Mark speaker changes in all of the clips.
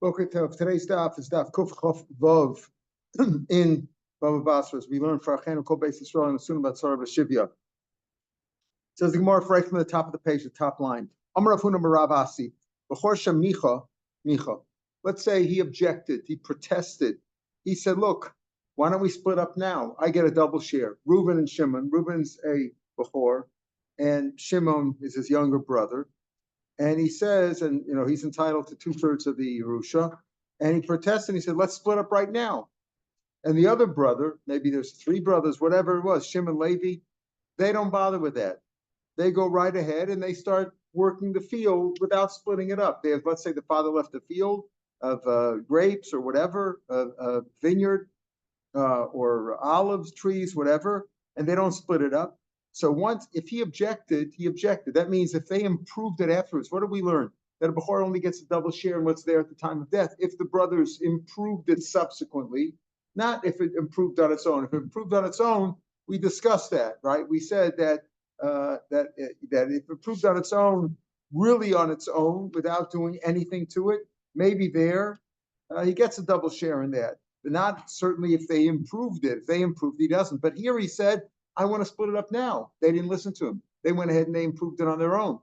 Speaker 1: Okay, today's daf is daf Kuf Chof Vov in Baba Basra. We learn for Achenu Kol Beis Yisrael and Asun Batzar B'Shivya. Says the Gemara right from the top of the page, the top line. Amar Rav Huna Rav Asi B'chor Shem Micha. Let's say he objected, he protested. He said, "Look, why don't we split up now? I get a double share. Reuben and Shimon. Reuben's a B'chor, and Shimon is his younger brother." And he says, and he's entitled to 2/3 of the Yerusha. And he protests and he said, "Let's split up right now." And the other brother, maybe there's 3 brothers, whatever it was, Shimon, Levi, they don't bother with that. They go right ahead and they start working the field without splitting it up. They have, let's say the father left a field of grapes or whatever, a vineyard or olives, trees, whatever, and they don't split it up. So if he objected, he objected. That means if they improved it afterwards, what did we learn? That a Bechor only gets a double share in what's there at the time of death. If the brothers improved it subsequently, not if it improved on its own. If it improved on its own, we discussed that, right? We said that that if it improved on its own, really on its own, without doing anything to it, maybe he gets a double share in that. But not certainly if they improved it. If they improved, he doesn't. But here he said, "I want to split it up now." They didn't listen to him. They went ahead and they improved it on their own.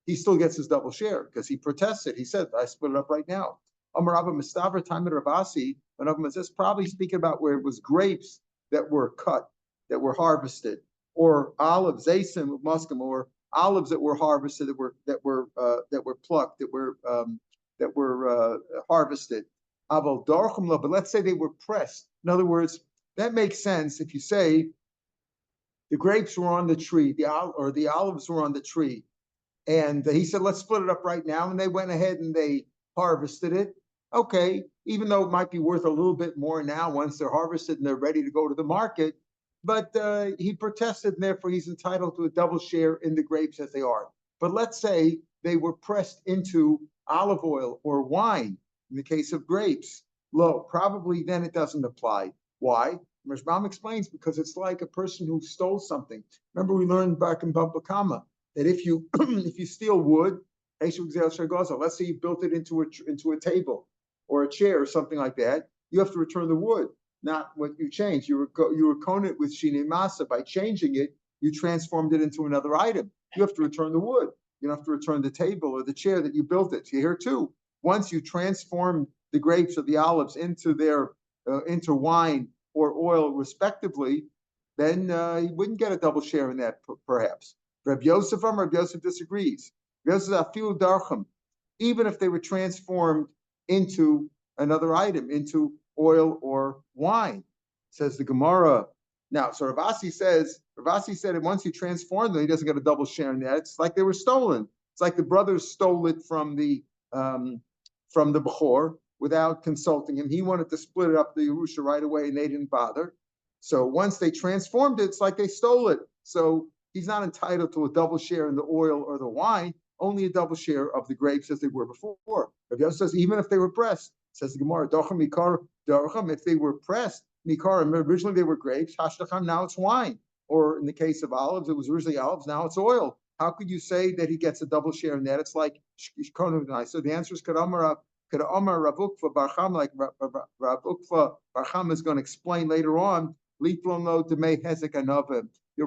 Speaker 1: He still gets his double share because he protested. He said, "I split it up right now." Amar Rabba Mistaver time at Ravasi, one of them is this probably speaking about where it was grapes that were cut, that were harvested, or olives, zasim, muskim, or olives that were harvested, that were plucked, that were harvested. But let's say they were pressed. In other words, that makes sense if you say the grapes were on the tree, the olives were on the tree, and he said, "Let's split it up right now." And they went ahead and they harvested it. Okay, even though it might be worth a little bit more now once they're harvested and they're ready to go to the market, but he protested, and therefore he's entitled to a double share in the grapes as they are. But let's say they were pressed into olive oil or wine. In the case of grapes, probably then it doesn't apply. Why? Rashbam explains because it's like a person who stole something. Remember, we learned back in Baba Kama that if you if you steal wood, let's say you built it into a table or a chair or something like that, you have to return the wood, not what you changed. You were konit with shine masa. By changing it, you transformed it into another item. You have to return the wood. You don't have to return the table or the chair that you built it. So here too, once you transform the grapes or the olives into into wine or oil respectively, then he wouldn't get a double share in that, perhaps. Rabbi Yosef disagrees. Even if they were transformed into another item, into oil or wine, says the Gemara. Now, so Ravasi said that once he transformed them, he doesn't get a double share in that. It's like they were stolen. It's like the brothers stole it from the Bechor without consulting him. He wanted to split it up the Yerusha right away, and they didn't bother. So once they transformed it, it's like they stole it. So he's not entitled to a double share in the oil or the wine, only a double share of the grapes as they were before. Rabbi Yosef says even if they were pressed, says the Gemara, Docham Mikar Darcham, if they were pressed, Mikar, originally they were grapes, Hashtacham, now it's wine. Or in the case of olives, it was originally olives, now it's oil. How could you say that he gets a double share in that? It's like Shkonunai. So the answer is Kadamar Rav Ukva Barcham, like Rav Ukva Barcham is going to explain later on. You're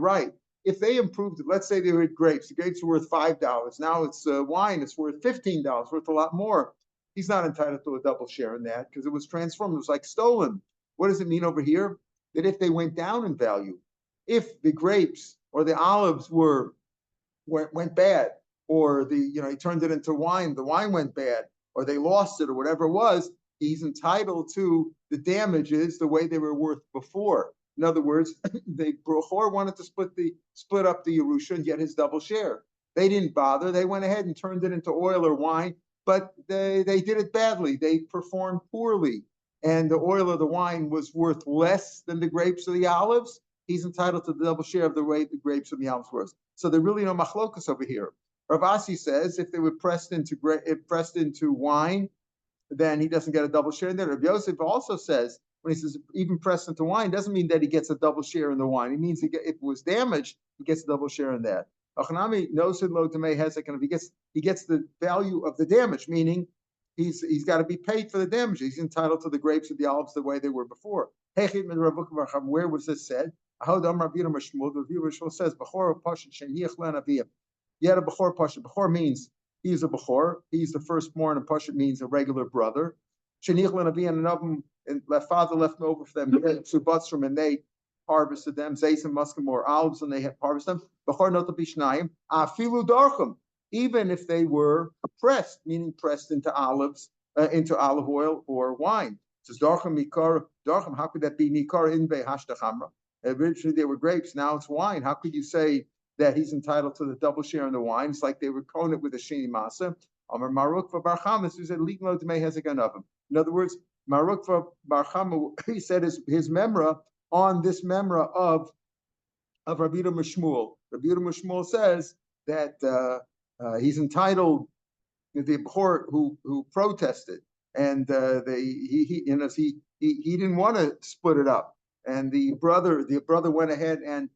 Speaker 1: right. If they improved it, let's say they were grapes. The grapes were worth $5. Now it's wine. It's worth $15, worth a lot more. He's not entitled to a double share in that because it was transformed. It was like stolen. What does it mean over here? That if they went down in value, if the grapes or the olives went bad, or he turned it into wine, the wine went bad, or they lost it, or whatever it was, he's entitled to the damages the way they were worth before. In other words, the Bechor wanted to split up the Yerusha and get his double share. They didn't bother. They went ahead and turned it into oil or wine, but they did it badly. They performed poorly, and the oil or the wine was worth less than the grapes or the olives. He's entitled to the double share of the way the grapes and the olives were. So there really no machlokas over here. Rav Asi says if they were pressed into wine, then he doesn't get a double share in there. Rav Yosef also says when he says even pressed into wine, doesn't mean that he gets a double share in the wine. It means if it was damaged, he gets a double share in that. Achanami knows lo tamei hezek, and if he gets the value of the damage, meaning he's got to be paid for the damage. He's entitled to the grapes or the olives the way they were before. Where was this said? Rav Meir says, you had a Bechor Pasha. Bechor means he's a Bechor. He's the firstborn, and Pasha means a regular brother. Sheniach Lenavi, and another father left over for them. Subatzrim, and they harvested them. Zeis and Muscamore olives, and they had harvested them. Bechor not to be Shnayim. Afilu Darchim, even if they were pressed, meaning pressed into olives, into olive oil or wine. It says Darchim Mikar Darchim. How could that be Mikar in Be Hashtachamra? Originally they were grapes. Now it's wine. How could you say that he's entitled to the double share in the wine? It's like they were calling it with a sheni masa. Amar Marukva Bar Chamas, who said Liklo Dmei Hezek Anavim. In other words, Marukva Bar Chama, he said his memra on this memra of Rabbi Mishmuel. Rabbi Mishmuel says that he's entitled, the Bechor who protested, and he didn't want to split it up, and the brother went ahead and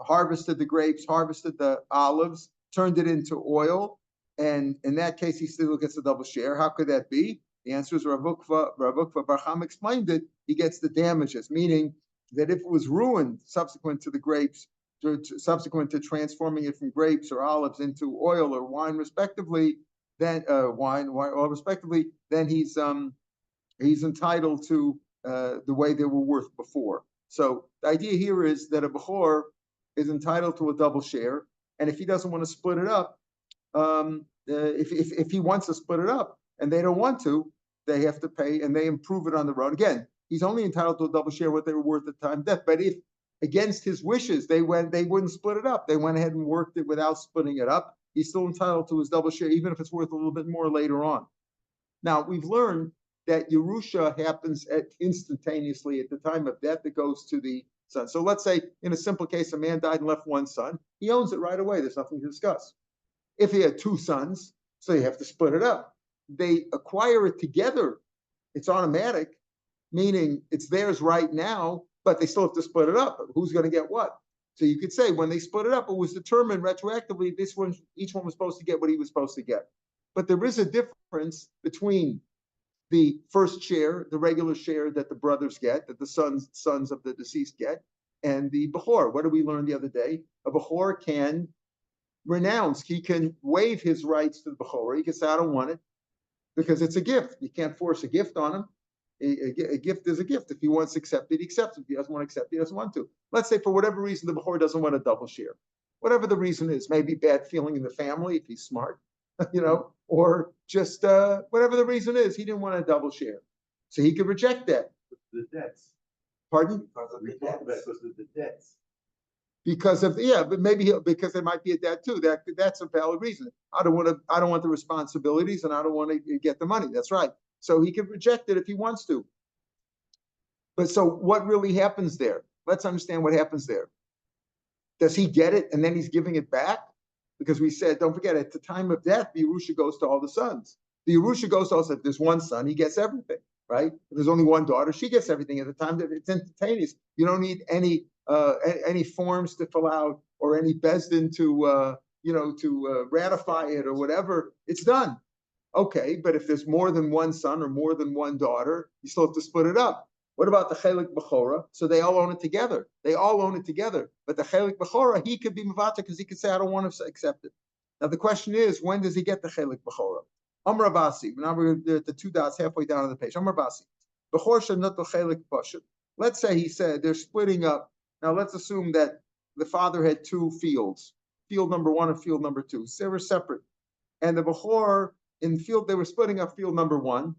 Speaker 1: harvested the grapes, harvested the olives, turned it into oil, and in that case he still gets a double share. How could that be? The answer is Rav Ukva Bar Chama explained it. He gets the damages, meaning that if it was ruined subsequent to the grapes, subsequent to transforming it from grapes or olives into oil or wine, respectively, then wine or oil, respectively, then he's entitled to the way they were worth before. So the idea here is that a Bechor is entitled to a double share, and if he doesn't want to split it up, if he wants to split it up and they don't want to, they have to pay, and they improve it on the road. Again, he's only entitled to a double share what they were worth at the time of death. But if against his wishes they wouldn't split it up, they went ahead and worked it without splitting it up, he's still entitled to his double share, even if it's worth a little bit more later on. Now we've learned that Yerusha happens instantaneously at the time of death. It goes to the son. So let's say in a simple case, a man died and left one son. He owns it right away. There's nothing to discuss. If he had two sons, so you have to split it up. They acquire it together. It's automatic, meaning it's theirs right now, but they still have to split it up. Who's going to get what? So you could say when they split it up, it was determined retroactively, each one was supposed to get what he was supposed to get. But there is a difference between the first share, the regular share that the brothers get, that the sons of the deceased get, and the Bechor. What did we learn the other day? A Bechor can renounce, he can waive his rights to the Bechor. He can say, I don't want it, because it's a gift. You can't force a gift on him. A gift is a gift. If he wants to accept it, he accepts it. If he doesn't want to accept it, he doesn't want to. Let's say for whatever reason, the Bechor doesn't want a double share. Whatever the reason is, maybe bad feeling in the family if he's smart, or just whatever the reason is, he didn't want a double share. So he could reject that.
Speaker 2: The debts.
Speaker 1: Pardon?
Speaker 2: Because of the debts.
Speaker 1: Because of but maybe because there might be a debt too. That's a valid reason. I don't want the responsibilities, and I don't want to get the money. That's right. So he can reject it if he wants to. But so what really happens there? Let's understand what happens there. Does he get it and then he's giving it back? Because we said, don't forget, at the time of death, the Yerusha goes to all the sons. The Yerusha goes to also, if there's one son, he gets everything, right? If there's only one daughter, she gets everything. At the time that it's instantaneous. You don't need any forms to fill out or any bezdin to ratify it or whatever. It's done. Okay, but if there's more than one son or more than one daughter, you still have to split it up. What about the chelik bechora? So they all own it together. They all own it together. But the chelik bechora, he could be mavata because he could say, I don't want to accept it. Now the question is, when does he get the chelik bechora? Amar Abasi. Now we're at the two dots halfway down on the page. Amar Abasi. Bechor shenato chelik pashut. Let's say he said they're splitting up. Now let's assume that the father had two fields, field number one and field number two. So they were separate. And the bechor in field, they were splitting up field number one.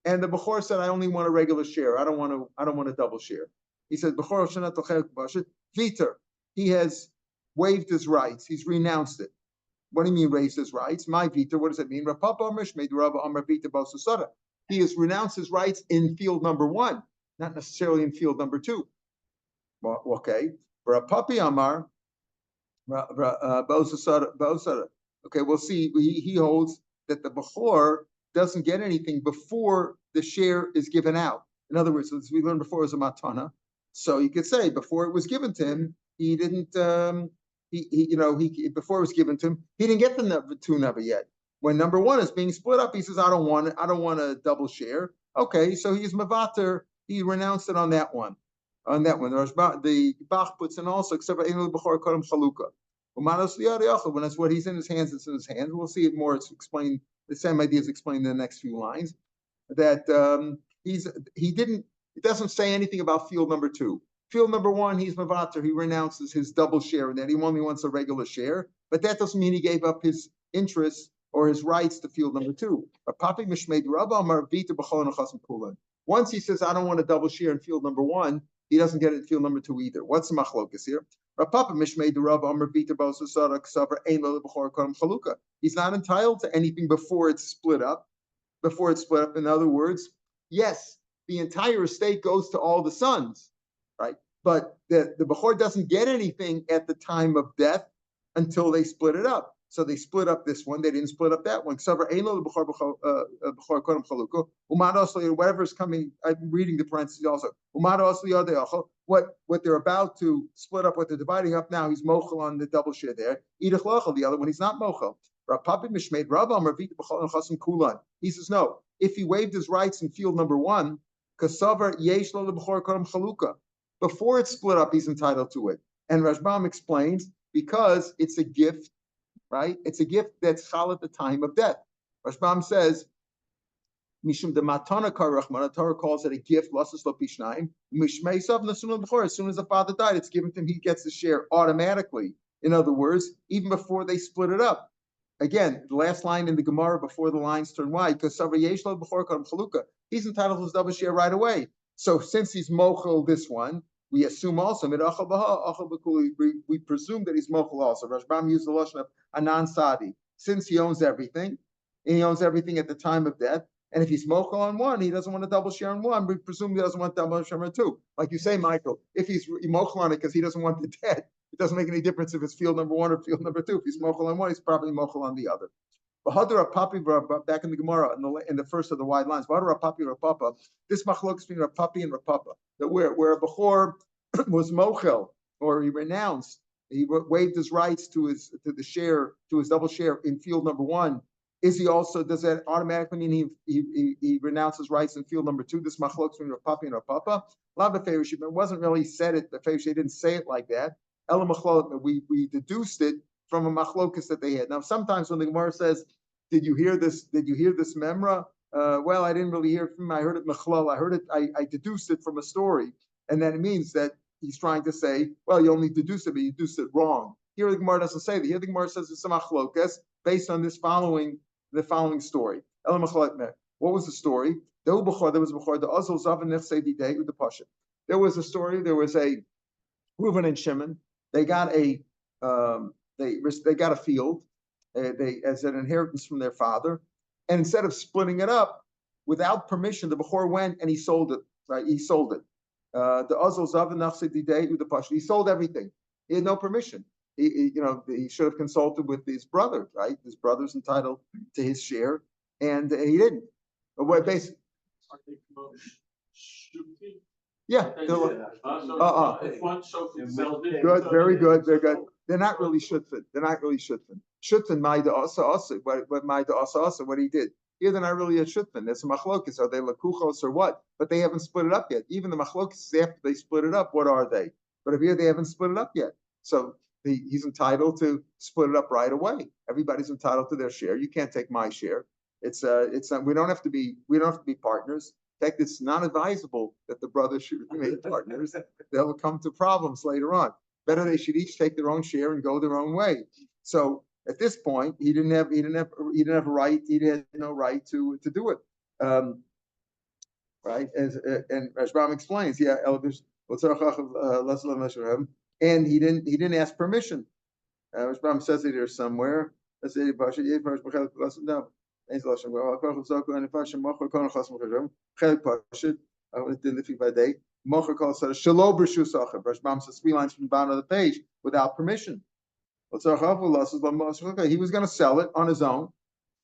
Speaker 1: And the Bechor said, I only want a regular share. I don't want a double share. He said, Bechor shenat tochel b'ashut viter. He has waived his rights. He's renounced it. What do you mean raised his rights? My viter, what does it mean? Rapapa Amish made Rabba Amar viter b'asusada. He has renounced his rights in field number one, not necessarily in field number two. Well, okay. Rapapi Amar b'asusada. Okay, we'll see. He holds that the Bechor doesn't get anything before the share is given out. In other words, as we learned before, it was a matana. So you could say before it was given to him, he didn't. Before it was given to him, he didn't get the two never yet. When number one is being split up, he says, I don't want a double share. Okay, so he's mavater. He renounced it on that one. The Bach puts in also, except for Bechor Kodem Chaluka. When that's what he's in his hands, it's in his hands. We'll see it more. It's explained. The same idea is explained in the next few lines. That it doesn't say anything about field number two. Field number one, he's mavater. He renounces his double share, and that he only wants a regular share. But that doesn't mean he gave up his interest or his rights to field number two. Once he says, I don't want a double share in field number one, he doesn't get it in field number two either. What's the machlokas here? He's not entitled to anything before it's split up. In other words, yes, the entire estate goes to all the sons, right? But the Bechor doesn't get anything at the time of death until they split it up. So they split up this one. They didn't split up that one. Whatever's coming, I'm reading the parentheses also. What they're about to split up, what they're dividing up now, he's mochel on the double share there. The other one, he's not mochel. He says, no, if he waived his rights in field number one, before it's split up, he's entitled to it. And Rashbam explains, because it's a gift, right? It's a gift that's chal at the time of death. Rashbam says, Mishum de matana karachman, Torah calls it a gift, losses lo pishnayim. Mishmeisav nasun b'chor. As soon as the father died, it's given to him. He gets the share automatically. In other words, even before they split it up. Again, the last line in the Gemara before the lines turn wide, because he's entitled to his double share right away. So since he's mochel this one, we assume also we presume that he's mochel also. Rashbam used the lashon of anan sadi, since he owns everything, and he owns everything at the time of death. And if he's mochel on one, he doesn't want a double share on one. We presume he doesn't want double share on two. Like you say, Michael, if he's mochel on it because he doesn't want the debt, it doesn't make any difference if it's field number one or field number two. If he's mochel on one, he's probably mochel on the other. Back in the Gemara, in the first of the wide lines, this machlok between Rav Papi and Rav Papa, that where a Bechor was mochel, or he renounced, he waived his rights to his double share in field number one. Does that automatically mean he renounces rights in field number two? This machlok between Rav Papi and Rav Papa. It wasn't really said it. The Feish didn't say it like that. We deduced it from a machlokas that they had. Now, sometimes when the Gemara says, "Did you hear this? Did you hear this memra?" Well, I didn't really hear it from him. I heard it machlal. I heard it. I deduced it from a story, and then it means that he's trying to say, "Well, you only deduced it, but you deduced it wrong." Here, the Gemara doesn't say that. Here, the Gemara says it's a machlokas based on the following story. What was the story? There was a story. There was a Reuven and Shimon. They got a field as an inheritance from their father, and instead of splitting it up without permission, the Bechor went and he sold it. Right, he sold it. The Azul Zav He sold everything. He had no permission. He should have consulted with his brother. Right, his brother's entitled to his share, and he didn't. But basically, yeah. Good, very good, very good. They're not really shutfin. Shutfin, ma'ida asa, but ma'ida asa, what he did. Here they're not really a shutfin. There's a machlokas. Are they lakuchos or what? But they haven't split it up yet. Even the machlokas, after they split it up, what are they? But here they haven't split it up yet. So he's entitled to split it up right away. Everybody's entitled to their share. You can't take my share. It's not, we don't have to be partners. In fact, it's not advisable that the brothers should be made partners. They'll come to problems later on. Better they should each take their own share and go their own way. So at this point, he didn't have a right. He had no right to do it. Right? And Rashbam explains, and he didn't ask permission. Rashbam says it here somewhere. Rashbam says 3 lines from the bottom of the page without permission. He was going to sell it on his own.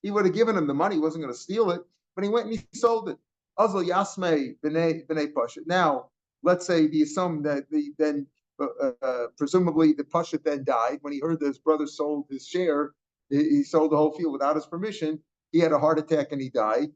Speaker 1: He would have given him the money. He wasn't going to steal it, but he went and he sold it. Now, let's say the assume that presumably the Pasha then died when he heard that his brother sold his share. he sold the whole field without his permission. He had a heart attack and he died.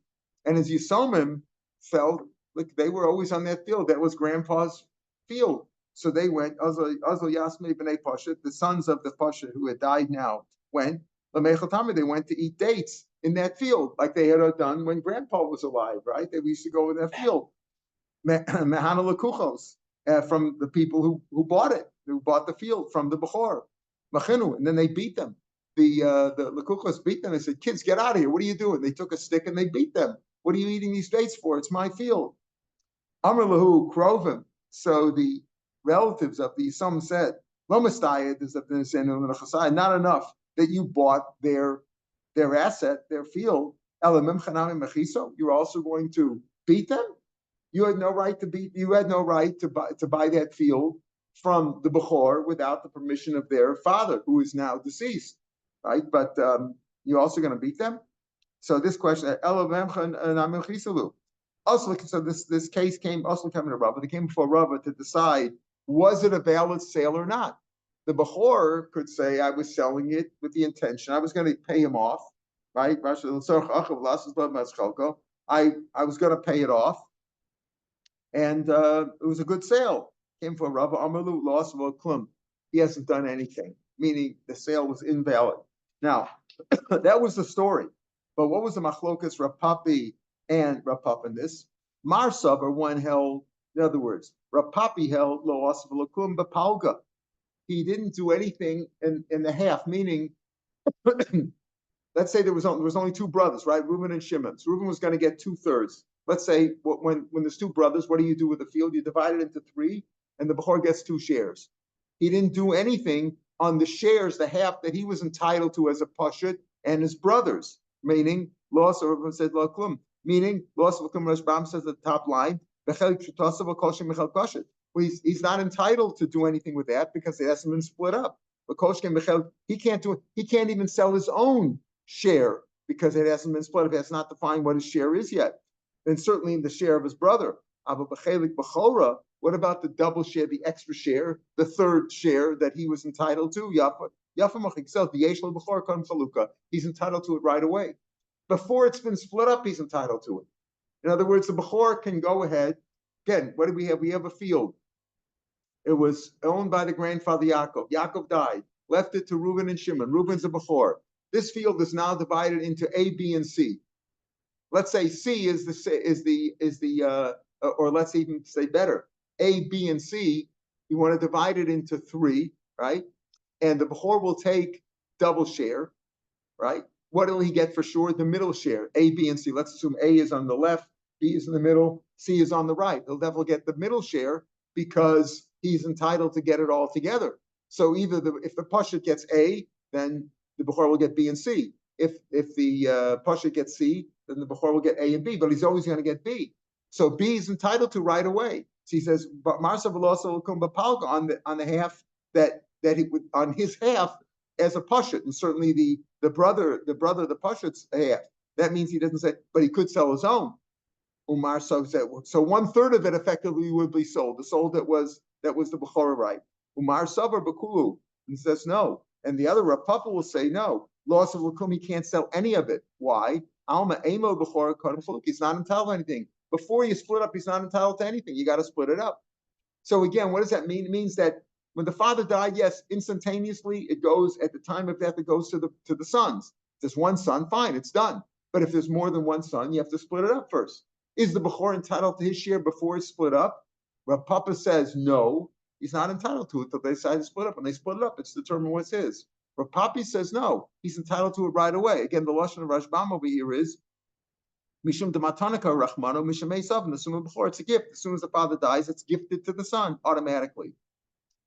Speaker 1: And his Yisomim felt like they were always on that field. That was grandpa's field. So they went, Azal Yasmei B'nai Pasha, the sons of the Pasha who had died now, went, they went to eat dates in that field, like they had done when grandpa was alive, right? They used to go in that field. Mehana Lakuchos, from the people who bought it, who bought the field from the Bechor. Machinu, and then they beat them. The Lakuchos beat them. They said, kids, get out of here. What are you doing? They took a stick and they beat them. What are you eating these dates for? It's my field. Amr Lahu Krovim. So the relatives of the Yisam said, not enough that you bought their asset, their field. You're also going to beat them? You had no right to beat, you had no right to buy that field from the Bechor without the permission of their father, who is now deceased, right? But you're also going to beat them? So this question, also, so this case came also coming to Rava. They came before Rava to decide, was it a valid sale or not? The Bechor could say, I was selling it with the intention, I was going to pay him off, right? I was going to pay it off, and it was a good sale. Came for Rava Amalu, loss of klum. He hasn't done anything, meaning the sale was invalid. Now, that was the story. But what was the machlokas Rav Papi and Rav Papa in this? Mar Savar, one held, in other words, Rav Papi held lo asv klum b'palga. He didn't do anything in the half, meaning, let's say there was only two brothers, right? Reuben and Shimon. So Reuben was going to get 2/3. Let's say when there's two brothers, what do you do with the field? You divide it into 3, and the Bechor gets 2 shares. He didn't do anything on the shares, the half that he was entitled to as a pashut and his brothers, meaning loss, or said lo klum, meaning loss of klum. Rashbam says at the top line, well, he's not entitled to do anything with that because it hasn't been split up. But he can't do it. He can't even sell his own share because it hasn't been split up. He has not defined what his share is yet. And certainly the share of his brother. What about the double share, the extra share, the 3rd share that he was entitled to? He's entitled to it right away. Before it's been split up, he's entitled to it. In other words, the Bechor can go ahead. Again, what do we have? We have a field. It was owned by the grandfather Yaakov. Yaakov died, left it to Reuben and Shimon. Reuben's a Bechor. This field is now divided into A, B, and C. Let's say C is or let's even say better, A, B, and C. You want to divide it into 3, right? And the Bechor will take double share, right? What will he get for sure? The middle share, A, B, and C. Let's assume A is on the left, B is in the middle, C is on the right. He'll definitely get the middle share because he's entitled to get it all together. So either if the Pashut gets A, then the Bechor will get B and C. If the Pashut gets C, then the Bechor will get A and B, but he's always going to get B. So B is entitled to right away. So he says, but Marsa Veloso Kumbapalga on the half that he would on his half as a Pashut, and certainly the brother, the Pashut's half. That means he doesn't say, but he could sell his own. Umar so 1/3 of it effectively would be sold. The sold that was the Bechorah right. Umar Savar Bakulu, and says no. And the other Rav Papa will say no. Loss of Lakum, he can't sell any of it. Why? Alma Emo Bechorah Kadam Chaluk. He's not entitled to anything. Before you split up, he's not entitled to anything. You got to split it up. So again, what does that mean? It means that when the father died, yes, instantaneously it goes at the time of death. It goes to the sons. If there's one son, fine, it's done. But if there's more than one son, you have to split it up first. Is the Bechor entitled to his share before it's split up? Rav Papa says no, he's not entitled to it until they decide to split up. When they split it up, it's determined what's his. Rav Papi says no, he's entitled to it right away. Again, the lashon of Rashbam over here is Mishum Dematanaka Rachmano Mishum Esav, and the Summa Bechor, it's a gift. As soon as the father dies, it's gifted to the son automatically.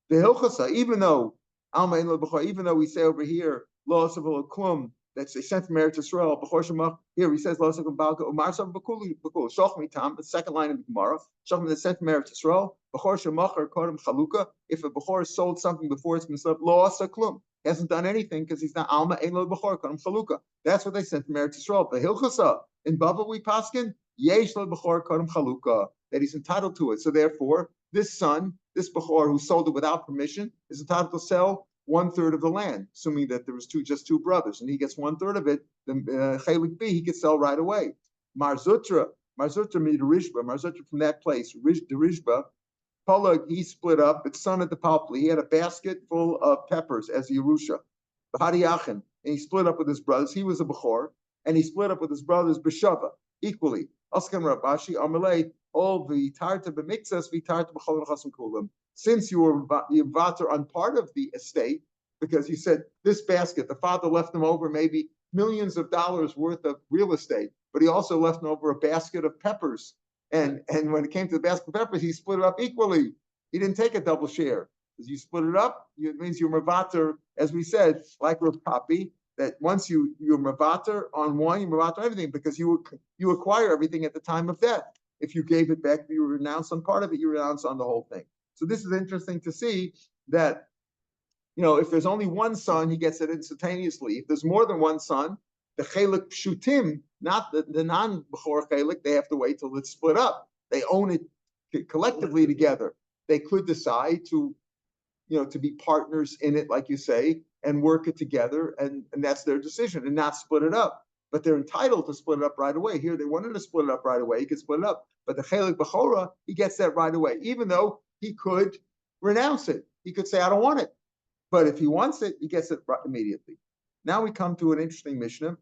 Speaker 1: The Hilchasa, even though Alma Ein Lo Bechor, even though we say over here Lo Asav Klum, that's a sent from Eretz Yisrael. Bechor Shemach. Here he says Lo Asav Balka Umar Sav Bakulu Bakul Shochmi Tam. The second line of the Gemara. Shochmi that's sent from Eretz Yisrael. Bechor Shemach or Kodem Chaluka. If a Bechor sold something before it's been sold, Lo Asav Klum. He hasn't done anything because he's not Alma Ein Lo Bechor Kodem Chaluka. That's what they sent from Eretz Yisrael. The Hilchasa in Bava we paskin Yesh Lo Bechor Kodem Chaluka, that he's entitled to it. So therefore, this son, this Bechor who sold it without permission, is entitled to sell 1/3 of the land, assuming that there was just two brothers, and he gets 1/3 of it. Then Chelik B, he could sell right away. Marzutra Midirishba, Marzutra from that place, Dirishba, Peleg, he split up. It's son of the Palpli. He had a basket full of peppers as Yerusha. Bahadiachin, and he split up with his brothers. He was a Bechor, and he split up with his brothers Beshava equally. Askan Rabashi Amalei, all the Tarta B'Mixas, Vitarta B'Chol Chasim Kulam. Since you were Yavatar on part of the estate, because you said this basket, the father left him over maybe millions of dollars worth of real estate, but he also left him over a basket of peppers. And when it came to the basket of peppers, he split it up equally. He didn't take a double share. Because you split it up, it means you're Mavatar, as we said, like Rav Papi, that once you're Mavatar on one, you're Mavatar on everything, because you acquire everything at the time of death. If you gave it back, you renounce on part of it, you renounce on the whole thing. So this is interesting to see that, if there's only one son, he gets it instantaneously. If there's more than one son, the chelik pshutim, not the non-bechor chelik, they have to wait till it's split up. They own it collectively together. They could decide to be partners in it, like you say, and work it together, and that's their decision, and not split it up. But they're entitled to split it up right away. Here, they wanted to split it up right away. He could split it up. But the chelik bechora, he gets that right away, even though he could renounce it. He could say, I don't want it. But if he wants it, he gets it immediately. Now we come to an interesting Mishnah,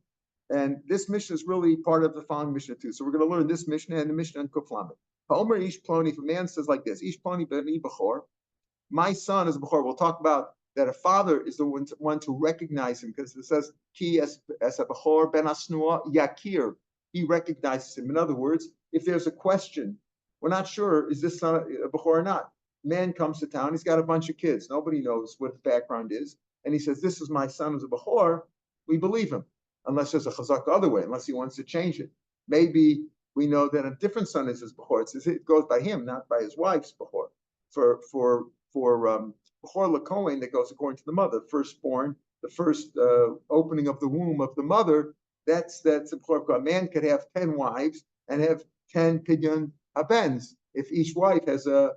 Speaker 1: and this Mishnah is really part of the following Mishnah too. So we're going to learn this Mishnah and the Mishnah in Kuflamet. Ha'omer ish ploni, if a man says like this, ish ploni b'ni b'chor, my son is a b'chor. We'll talk about that a father is the one to recognize him, because it says, ki as a b'chor ben asnua yakir. He recognizes him. In other words, if there's a question, we're not sure, is this son a b'chor or not? Man comes to town, he's got a bunch of kids. Nobody knows what the background is. And he says, this is my son as a b'chor. We believe him, unless there's a chazak the other way, unless he wants to change it. Maybe we know that a different son is his b'chor. It goes by him, not by his wife's b'chor. For b'chor l'kohen, that goes according to the mother. Firstborn, the first opening of the womb of the mother, that's a b'chor. A man could have 10 wives and have 10 pidyon habens if each wife has a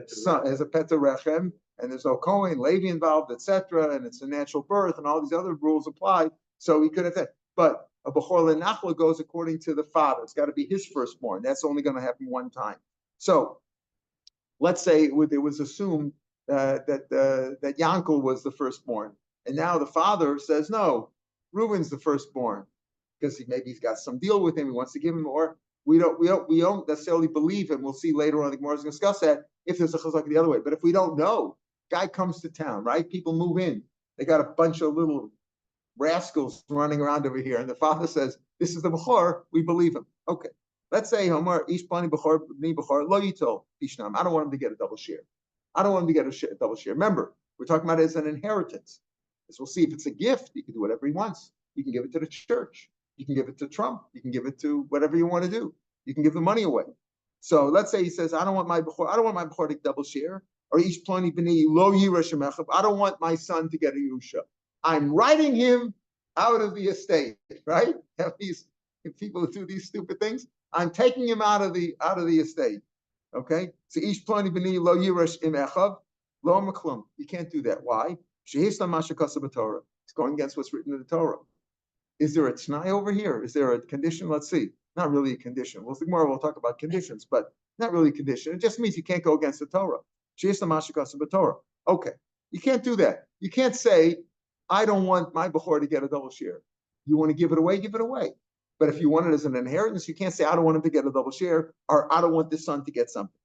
Speaker 1: son, has a petarechem, and there's no Kohen, Levi involved, etc., and it's a natural birth, and all these other rules apply. So he could have that. But a b'chor lenachla goes according to the father. It's got to be his firstborn. That's only going to happen one time. So let's say it was assumed that Yankel was the firstborn, and now the father says no, Reuben's the firstborn, because maybe he's got some deal with him. He wants to give him, or we don't necessarily believe him. We'll see later on. The Gemara is going to discuss that if there's a chazak the other way. But if we don't know, guy comes to town, right? People move in. They got a bunch of little rascals running around over here, and the father says, "This is the b'chor." We believe him. Okay. Let's say Homer ish plani b'chor b'ni b'chor lo yitol pishnam. I don't want him to get a double share. I don't want him to get a double share. Remember, we're talking about it as an inheritance. As we'll see, if it's a gift, he can do whatever he wants. You can give it to the church. You can give it to Trump. You can give it to whatever you want to do. You can give the money away. So let's say he says, I don't want my b'chor to double share. Or ish plani b'ni lo yirash mechav. I don't want my son to get a Yerusha. I'm writing him out of the estate, right? Have these people who do these stupid things. I'm taking him out of the estate. Okay? So ish plani b'ni lo yirash mechav lo maklum. You can't do that. Why? Shehistam mashakasa b'Torah. It's going against what's written in the Torah. Is there a t'nai over here? Is there a condition? Let's see. Not really a condition. We'll talk about conditions, but not really a condition. It just means you can't go against the Torah. Okay. You can't do that. You can't say, I don't want my b'chor to get a double share. You want to give it away, give it away. But if you want it as an inheritance, you can't say, I don't want him to get a double share, or I don't want this son to get something.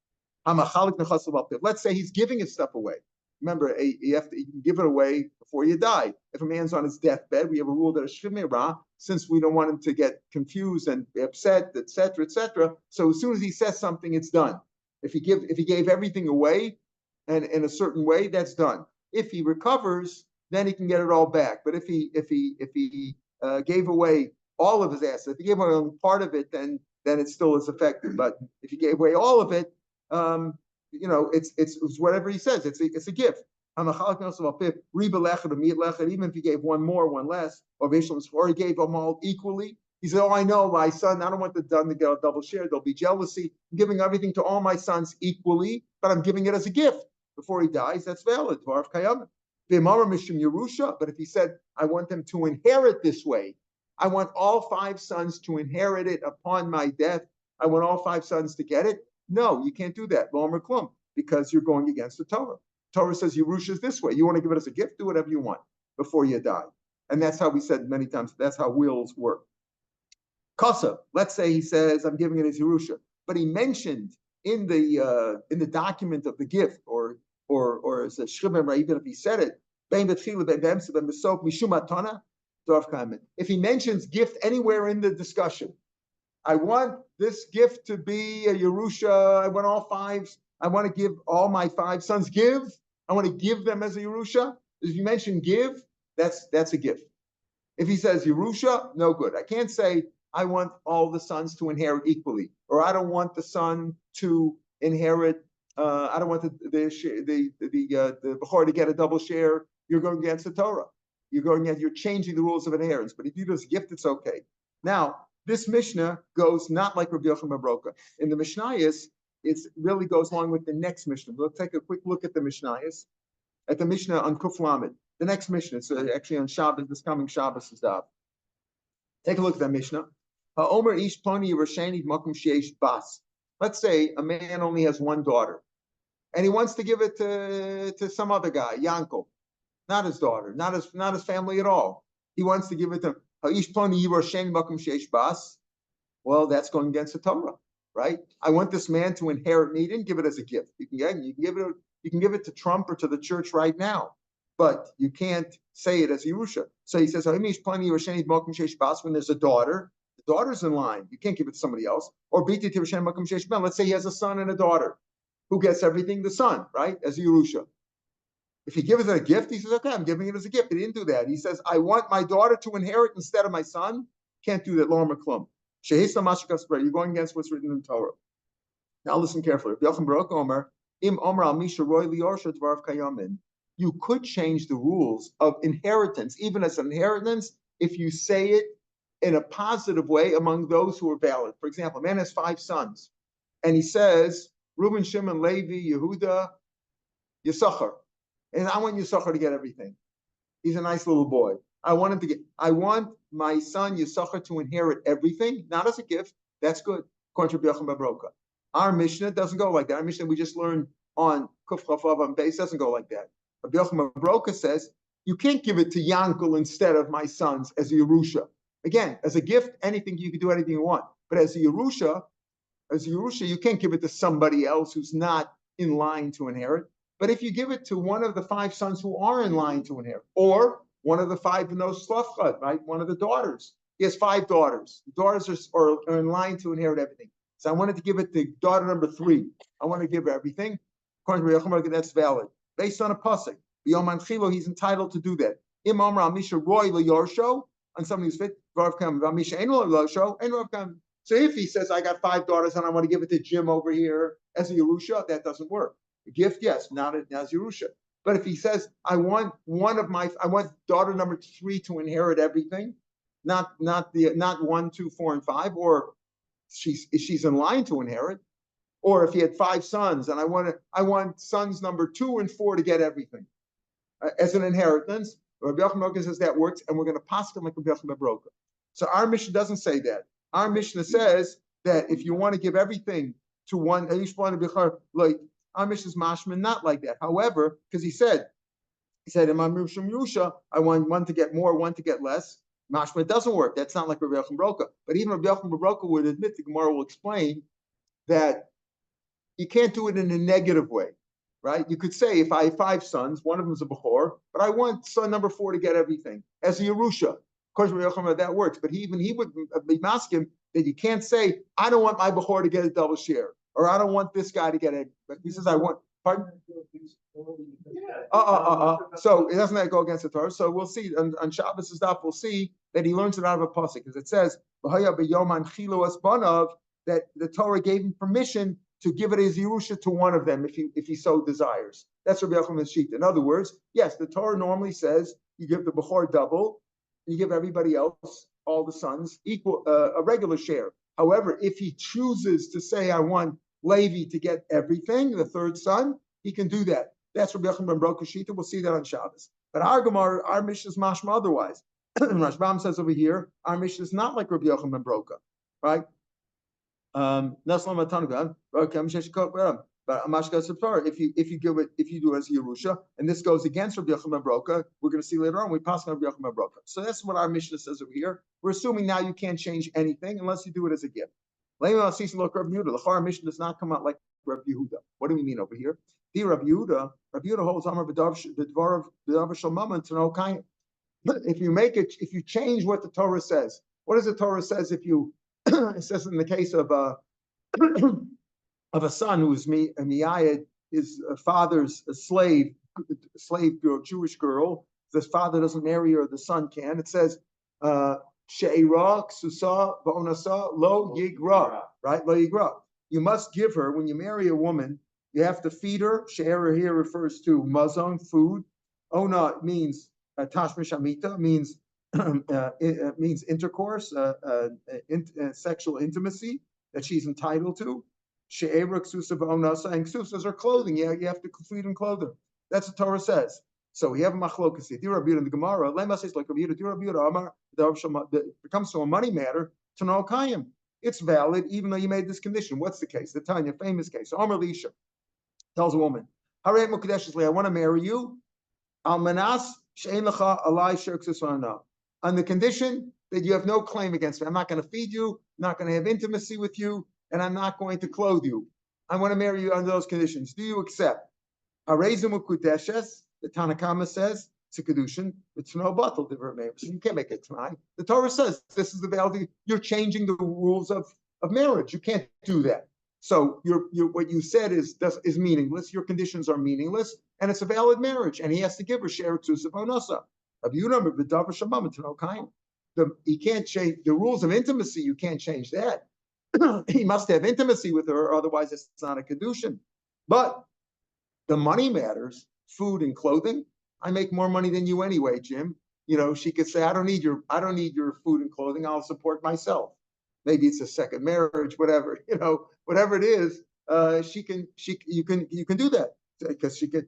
Speaker 1: Let's say he's giving his stuff away. Remember, you can give it away before you die. If a man's on his deathbed, we have a rule that a shemira, since we don't want him to get confused and upset, etc., etc. So as soon as he says something, it's done. If he gave everything away, and in a certain way, that's done. If he recovers, then he can get it all back. But if he gave away all of his assets, if he gave away only part of it, then it still is effective. But if he gave away all of it, it's whatever he says. It's a gift. Even if he gave one more, one less, or he gave them all equally, he said, "Oh, I know my son. I don't want the son to get a double share. There'll be jealousy. I'm giving everything to all my sons equally, but I'm giving it as a gift before he dies. That's valid. V'imara mishum Yerusha, but if he said, I want them to inherit this way, I want all 5 sons to inherit it upon my death, I want all 5 sons to get it. No, you can't do that, Lo Amar Klum, because you're going against the Torah. Torah says Yerusha is this way. You want to give it as a gift, do whatever you want before you die. And that's how we said many times, that's how wills work. Kasa, let's say he says, I'm giving it as Yerusha, but he mentioned in the document of the gift, or as a shchibim, even if he said it, if he mentions gift anywhere in the discussion, I want this gift to be a Yerusha, I want all 5, I want to give all my 5 sons I want to give them as a Yerusha. If you mention give, that's a gift. If he says Yerusha, no good. I can't say I want all the sons to inherit equally, or I don't want the son to inherit. I don't want the Bechor to get a double share. You're going against the Torah. You're changing the rules of inheritance. But if you do this gift, it's okay. Now, this Mishnah goes not like Rabbi Yochanan ben Broka. In the Mishnayos, it really goes along with the next Mishnah. We'll take a quick look at the Mishnayos, at the Mishnah on Kuf Lamed. The next Mishnah, it's actually on Shabbos, this coming Shabbos is Daf. Take a look at that Mishnah. Ha'omer ish ploni yirasheni makom sheish bas. Let's say a man only has 1 daughter, and he wants to give it to some other guy, Yankel, not his daughter, not his family at all. He wants to give it to ha'ish ploni yirasheni makom sheish bas. Well, that's going against the Torah, right? I want this man to inherit me. He didn't give it as a gift. You can give it to Trump or to the church right now, but you can't say it as Yerusha. So he says, when there's a daughter, the daughter's in line. You can't give it to somebody else. Or let's say he has a son and a daughter. Who gets everything? The son, right? As a Yerusha. If he gives it a gift, he says, okay, I'm giving it as a gift. He didn't do that. He says, I want my daughter to inherit instead of my son. Can't do that. Lo Amar Klum. You're going against what's written in Torah. Now listen carefully. You could change the rules of inheritance, even as an inheritance, if you say it in a positive way among those who are valid. For example, a man has 5 sons, and he says, Reuben, Shimon, Levi, Yehuda, Yisachar. And I want Yisachar to get everything. He's a nice little boy. I want my son Yisachar to inherit everything, not as a gift. That's good. According to Rabbi Yochanan ben Broka. Our Mishnah doesn't go like that. Our Mishnah we just learned on Kuf Chafav on base doesn't go like that. Rabbi Yochanan ben Broka says you can't give it to Yankel instead of my sons as a Yerusha. Again, as a gift, anything you can do anything you want. But as a Yerusha, you can't give it to somebody else who's not in line to inherit. But if you give it to one of the 5 sons who are in line to inherit, or one of the 5 in those Slavchad, right? One of the daughters. He has 5 daughters. The daughters are in line to inherit everything. So I wanted to give it to daughter number 3. I want to give her everything. According to Rabbi Yochanan, that's valid. Based on a pasuk. B'yoman chilo, he's entitled to do that. Im amra misha roy leyarsho, on somebody who's fit. So if he says, I got 5 daughters and I want to give it to Jim over here as a Yerusha, that doesn't work. A gift, yes, not as Yerusha. But if he says, I want daughter number 3 to inherit everything, not 1, 2, 4, and 5, or she's in line to inherit, or if he had 5 sons and I want sons number 2 and 4 to get everything as an inheritance. Rabbi Yochanan says that works, and we're going to pass them like Rabbi Yochanan ben Broka. So our Mishnah doesn't say that. Our Mishnah says that if you want to give everything to one, like our Mishnah's mashman, not like that. However, because he said, in my Yerusha, I want one to get more, one to get less. Mashma, it doesn't work. That's not like Rabbi Yochanan ben Broka. But even Rabbi Yochanan ben Broka would admit, the Gemara will explain, that you can't do it in a negative way, right? You could say, if I have 5 sons, one of them is a Bechor, but I want son number 4 to get everything as a Yerusha. Of course, Rabbi Yochanan, that works. But he would be asking that you can't say, I don't want my Bechor to get a double share, or I don't want this guy to get it. But he says, I want. Pardon? So it doesn't go against the Torah. So we'll see on Shabbos' Daf. We'll see that he learns it out of a pasuk, because it says that the Torah gave him permission to give it as Yerusha to one of them if he so desires. That's Rabbi Yochanan's sheet. In other words, yes, the Torah normally says you give the Bechor double, you give everybody else, all the sons, equal a regular share. However, if he chooses to say, I want Levi to get everything, the 3rd son, he can do that. That's Rabbi Yochanan ben Broka Shita. We'll see that on Shabbos. But our Gemara, our Mishnah is mashma otherwise. Rashbam says over here, our Mishnah is not like Rabbi Yochanan ben Broka, right? But if you do as Yerusha, and this goes against Rabbi Yochanan ben Broka, we're going to see later on we pass on Rabbi Yochanan ben Broka. So that's what our Mishnah says over here. We're assuming now you can't change anything unless you do it as a gift. The Chara Mishnah does not come out like Rabbi Yehuda. What do we mean over here? The Rabbi Yehuda holds Amar b'davar shel mammon to know kain. If you change what the Torah says, what does the Torah says if you? It says in the case of a son who's miyayed his father's slave girl, Jewish girl. The father doesn't marry her, the son can. It says she'ira ksusa v'onasa lo yigra, right? Lo yigra. You must give her when you marry a woman. You have to feed her. She'ira here refers to mazon, food. Ona means tashmish amita, means means intercourse, sexual intimacy that she's entitled to. She'era ksusa v'onasa, and ksusas are clothing. Yeah, you have to feed and clothe her. That's what Torah says. So we have a machlokas here. In the Gemara, it becomes to a money matter to know kayim. It's valid even though you made this condition. What's the case? The Tanya, famous case. Omer Lisha tells a woman, I want to marry you. Almanas she'en lecha alai sher ksusana. On the condition that you have no claim against me. I'm not going to feed you, I'm not going to have intimacy with you, and I'm not going to clothe you. I want to marry you under those conditions. Do you accept? Harezum ukudeshes, the Tanakama says, it's a kedushin, it's no bottle, so you can't make it tonight. The Torah says this is the value. You're changing the rules of marriage. You can't do that. So what you said is meaningless. Your conditions are meaningless, and it's a valid marriage. And he has to give her share exclusive onasa. He can't change the rules of intimacy. You can't change that. He must have intimacy with her, otherwise it's not a kedushin. But the money matters, food and clothing. I make more money than you anyway, Jim. She could say, I don't need your food and clothing. I'll support myself. Maybe it's a second marriage, whatever. Whatever it is, you can do that because she can.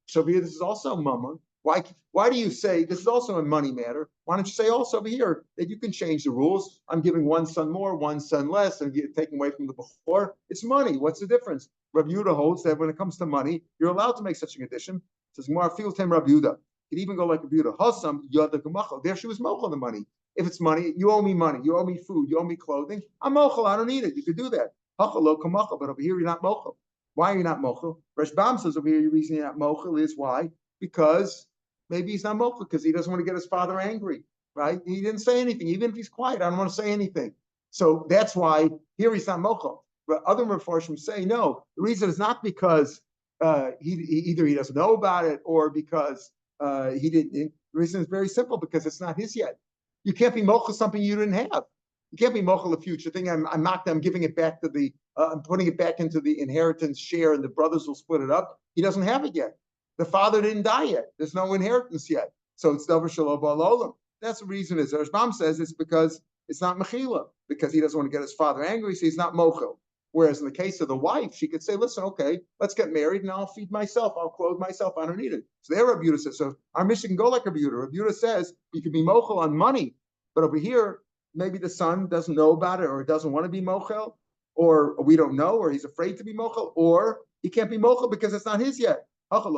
Speaker 1: So here, this is also mammon. Why do you say this is also a money matter? Why don't you say also over here that you can change the rules? I'm giving one son more, one son less, and you're taking away from the before. It's money. What's the difference? Rav Yehuda holds that when it comes to money, you're allowed to make such a condition. It says more feel time Rav Yehuda. You can even go like Rav Yehuda. Hasam yada gemacho. There she was mochel the money. If it's money, you owe me money, you owe me food, you owe me clothing. I'm mochel. I don't need it. You could do that. Hachal lo kamacho, but over here you're not mochel. Why are you not mochel? Rashbam says over here your reason you're not mochel is why? Because maybe he's not mochel because he doesn't want to get his father angry, right? He didn't say anything, even if he's quiet. I don't want to say anything. So that's why here he's not mochel. But other Mefarshim say no. The reason is not because he doesn't know about it or because he didn't. The reason is very simple because it's not his yet. You can't be mochel something you didn't have. You can't be mochel a future thing. I'm giving it back to I'm putting it back into the inheritance share, and the brothers will split it up. He doesn't have it yet. The father didn't die yet. There's no inheritance yet. So it's davar shelo ba'olam. That's the reason. Is Rashbam says it's because it's not mechila because he doesn't want to get his father angry, so he's not mochel. Whereas in the case of the wife, she could say, listen, okay, let's get married and I'll feed myself. I'll clothe myself. I don't need it. So there Rav Yehuda says, so our mission can go like Rav Yehuda. Rav Yehuda says you can be mochel on money, but over here, maybe the son doesn't know about it or doesn't want to be mochel, or we don't know, or he's afraid to be mochel, or he can't be mochel because it's not his yet. Amar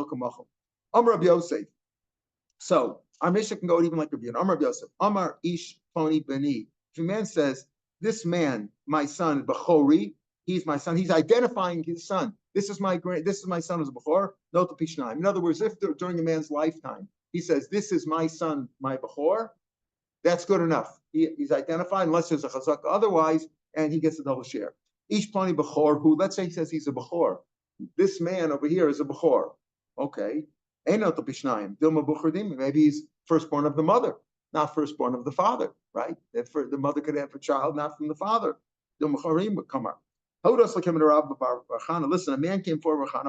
Speaker 1: Rav Yosef. So our mission can go even like Rav Yehuda. Amar Rav Yosef. Amar ish poni beni. If a man says, this man, my son, b'chori, he's my son. He's identifying his son. This is my son as a bechor. No to pishnaim. In other words, if during a man's lifetime he says, "This is my son, my bechor," that's good enough. He's identified unless there's a chazaka otherwise, and he gets a double share. Each plani bechor who, let's say, he says he's a bechor. This man over here is a bechor. Okay, ain't no to pishnaim. Dilma buchordim. Maybe he's firstborn of the mother, not firstborn of the father. Right? The mother could have a child not from the father. Dilma chorim would come up. Listen, a man came forward. I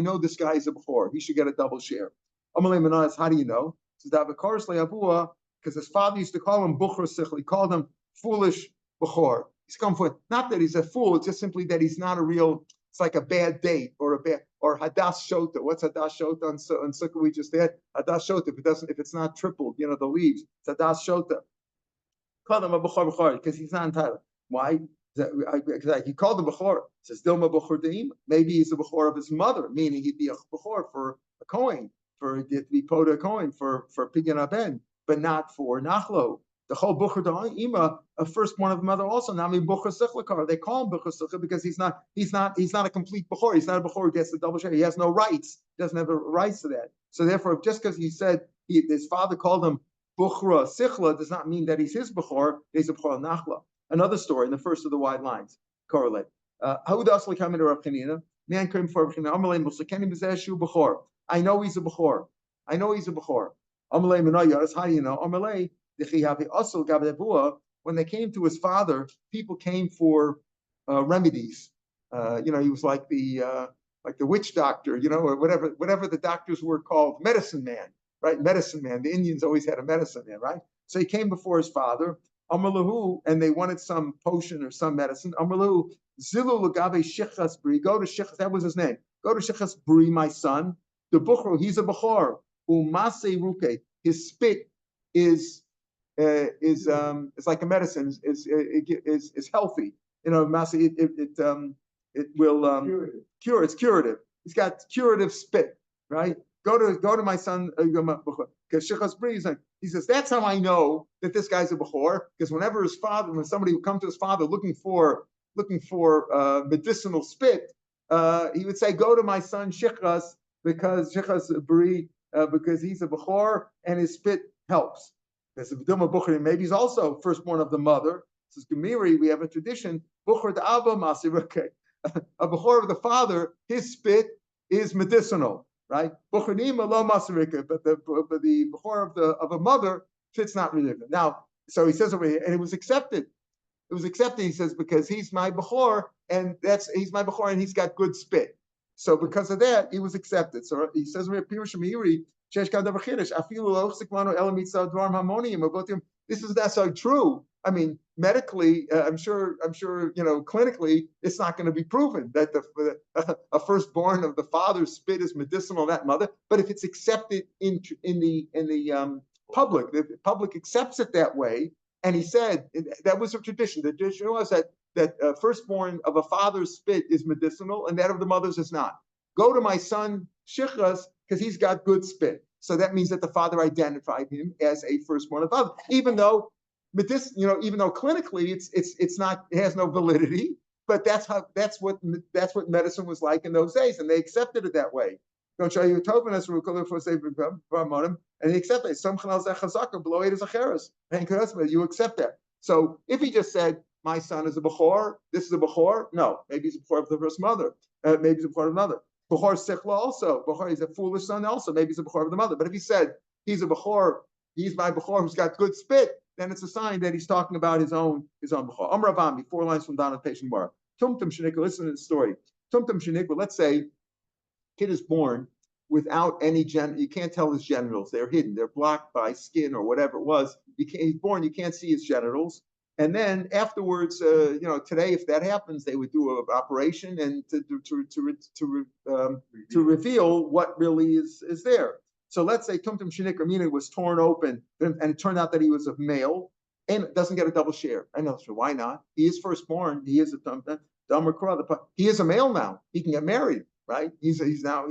Speaker 1: know this guy is a bechor. He should get a double share. How do you know? Because his father used to call him buchor sichel. He called him foolish bechor. He's come for not that he's a fool. It's just simply that he's not a real it's like a bad date or hadas shota. What's hadas shota on Sukkah? We just had hadas shota. If it's not tripled, the leaves. It's hadas shota. Call him a b'chor because he's not entitled. Why? Because he called him b'chor. Says Dilma b'chor deim. Maybe he's a b'chor of his mother, meaning he'd be a b'chor for a kohen, for it to be pota kohen for pidyon aben, but not for nachlo. The whole b'chor da'ima, a firstborn of the mother also. Nami b'chor sichlakar. They call him b'chor sichla because he's not a complete b'chor. He's not a b'chor who gets the double share. He has no rights. He doesn't have the rights to that. So therefore, just because he said his father called him Bukhra Sichla does not mean that he's his Bukhar, he's a Bukhar Nachla. Another story in the first of the wide lines correlate. How does he come into Rav Chanina? Man came for Rav Chanina. Amalei Musakeni B'Zeshu Bukhar. I know he's a Bukhar. Amalei Menayas. How do you know? Amalei Dechiyavi Asal Gabdebua. When they came to his father, people came for remedies. He was like the witch doctor, or whatever the doctors were called, medicine man. Right, medicine man. The Indians always had a medicine man, right? So he came before his father, Amalahu, and they wanted some potion or some medicine. Amalahu, Zilu Lagabe Shichas Bri. Go to Shichas, that was his name. Go to Shichas Bri, my son. The Bukhro, he's a Bukhar. Umase Ruke. His spit is like a medicine. Is healthy. It will cure. It's curative. He's got curative spit, right? Go to my son because Shechas Bri. He says that's how I know that this guy's a bechor, because when somebody would come to his father looking for medicinal spit, he would say, go to my son Shechas because Shechas Bri because he's a bechor and his spit helps. Maybe he's also firstborn of the mother. Says Gemiri, we have a tradition. Buchor de Abba Masirake. A bechor of the father, his spit is medicinal. Right, but the bechor of a mother, it's not ridiculous. Now, so he says over here, and it was accepted. It was accepted. He says because he's my bechor, and he's my bechor, and he's got good spit. So because of that, he was accepted. So he says over here, this is not so true. I mean, medically, I'm sure, clinically, it's not going to be proven that a firstborn of the father's spit is medicinal, that mother. But if it's accepted in the public, the public accepts it that way. And he said that was a tradition. The tradition was that firstborn of a father's spit is medicinal, and that of the mother's is not. Go to my son Shichas because he's got good spit. So that means that the father identified him as a firstborn of the father, even though clinically it's not, it has no validity, but that's what medicine was like in those days, and they accepted it that way. Don't show you Tobinas and he accepted it. You accept that. So if he just said, my son is a bechor, this is a bechor, no, maybe he's a bechor of the first mother, maybe he's a bechor of another. Bechor sichla also, bechor, he's a foolish son also, maybe he's a bechor of the mother. But if he said he's a bechor, he's my bechor who's got good spit, then it's a sign that he's talking about his own bechor. Amravami, 4 lines from down on page Gemara. Tumtum shenikwa, listen to the story. Tumtum shenikwa, let's say kid is born without any you can't tell his genitals. They're hidden. They're blocked by skin or whatever it was. He's born, you can't see his genitals. And then afterwards, today, if that happens, they would do an operation and to reveal what really is there. So let's say Tumtum Shinik Ramina was torn open, and it turned out that he was a male and doesn't get a double share. I know, so why not? He is firstborn. He is he is a male now. He can get married, right? He's now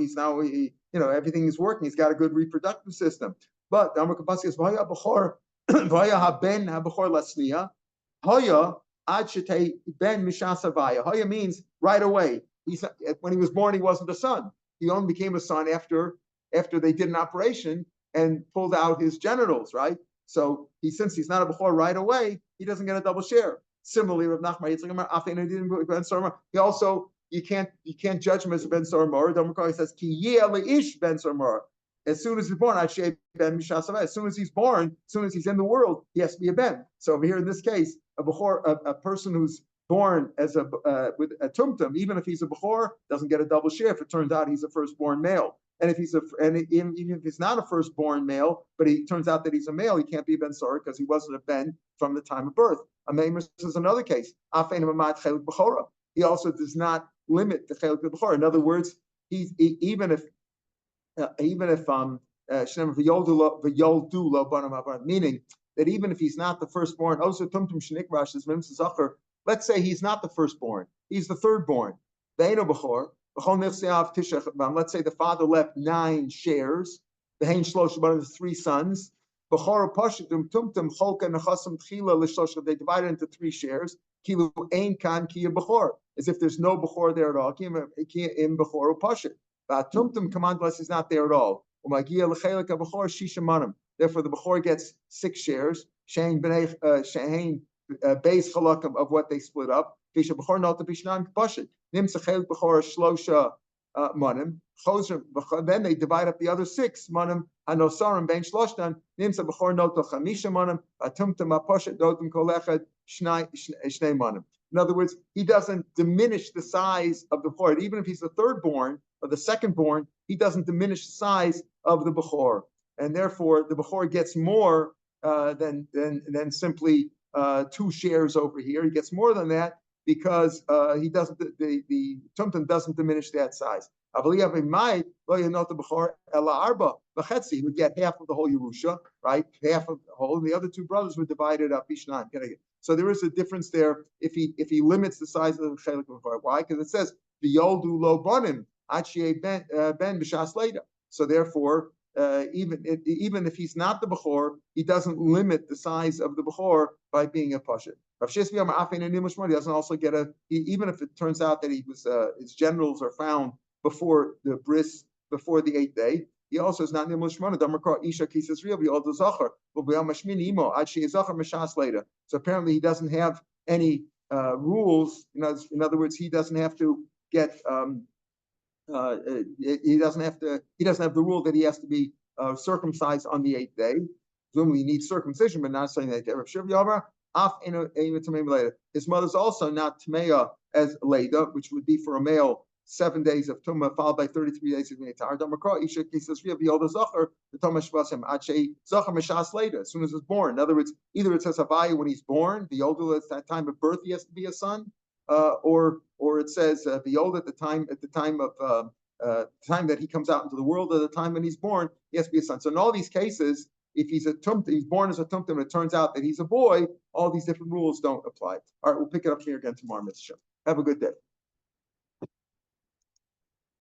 Speaker 1: everything is working. He's got a good reproductive system. But the Amar Kapasi is Vaya Bechor Ben Bechor Lasniya. Hoya ad shetei ben mishasavaya. Hoya means right away. When he was born, he wasn't a son. He only became a son after they did an operation and pulled out his genitals, right? So since he's not a bechor right away, he doesn't get a double share. Similarly, Rav Nachman Yitzchak, he also you can't judge him as a ben sormor. He says ki ish ben sormor. As soon as he's born, as soon as he's born, as soon as he's in the world, he has to be a ben. So over here in this case, a person who's born as with a tumtum, even if he's a bechor, doesn't get a double share if it turns out he's a firstborn male. And if even if he's not a firstborn male, but he turns out that he's a male, he can't be a ben soror because he wasn't a ben from the time of birth. A maimer is another case. he also does not limit the chelik of bechor. In other words, even if meaning that even if he's not the firstborn, also tumtum shnikvash is mimsa zacher. Let's say he's not the firstborn; he's the thirdborn. Ve'eno bechor. Let's say the father left 9 shares. The Hain Shlosh of 3 sons. They divided into 3 shares. As if there's no bechor there at all. Command bless is not there at all. Therefore, the bechor gets 6 shares. Base chalak of what they split up. Then they divide up the other 6 manim. Hanosarim ben shloshtan. Nimsa bechor noto chamisha manim. Atumtum aposhet notum kolechad shnei manim. In other words, he doesn't diminish the size of the bechor. Even if he's the thirdborn or the secondborn, he doesn't diminish the size of the bechor, and therefore the bechor gets more than simply 2 shares over here. He gets more than that because he doesn't. The tumtum doesn't diminish that size. He would get half of the whole Yerusha, right? Half of the whole, and the other 2 brothers would divide it up. So there is a difference there if he limits the size of the chelik bechor. Why? Because it says the yoldu lo banim achie ben b'shas leida. So therefore, even if he's not the bechor, he doesn't limit the size of the bechor by being a pashet. Rav Shapiro he doesn't also get even if it turns out that he was his genitals are found before the bris, before the 8th day. He also is not nimush shmona. Damakar isha kisas real v'yoldu zacher v'b'yam mashmini imo ad she'zacher mishas later. So apparently he doesn't have any rules. In other words, he doesn't have to get. He doesn't have the rule that he has to be circumcised on the 8th day. Presumably, he needs circumcision, but not saying that. His mother's also not tmeya as leda, which would be for a male 7 days of tumah followed by 33 days of netar. As soon as it's born. In other words, either it says havaya when he's born, the older at that time of birth he has to be a son, or it says the old at the time that he comes out into the world, at the time when he's born, he has to be a son. So in all these cases, if he's born as a tumtum, and it turns out that he's a boy, all these different rules don't apply. All right, we'll pick it up here again tomorrow, Mr. Have a good day.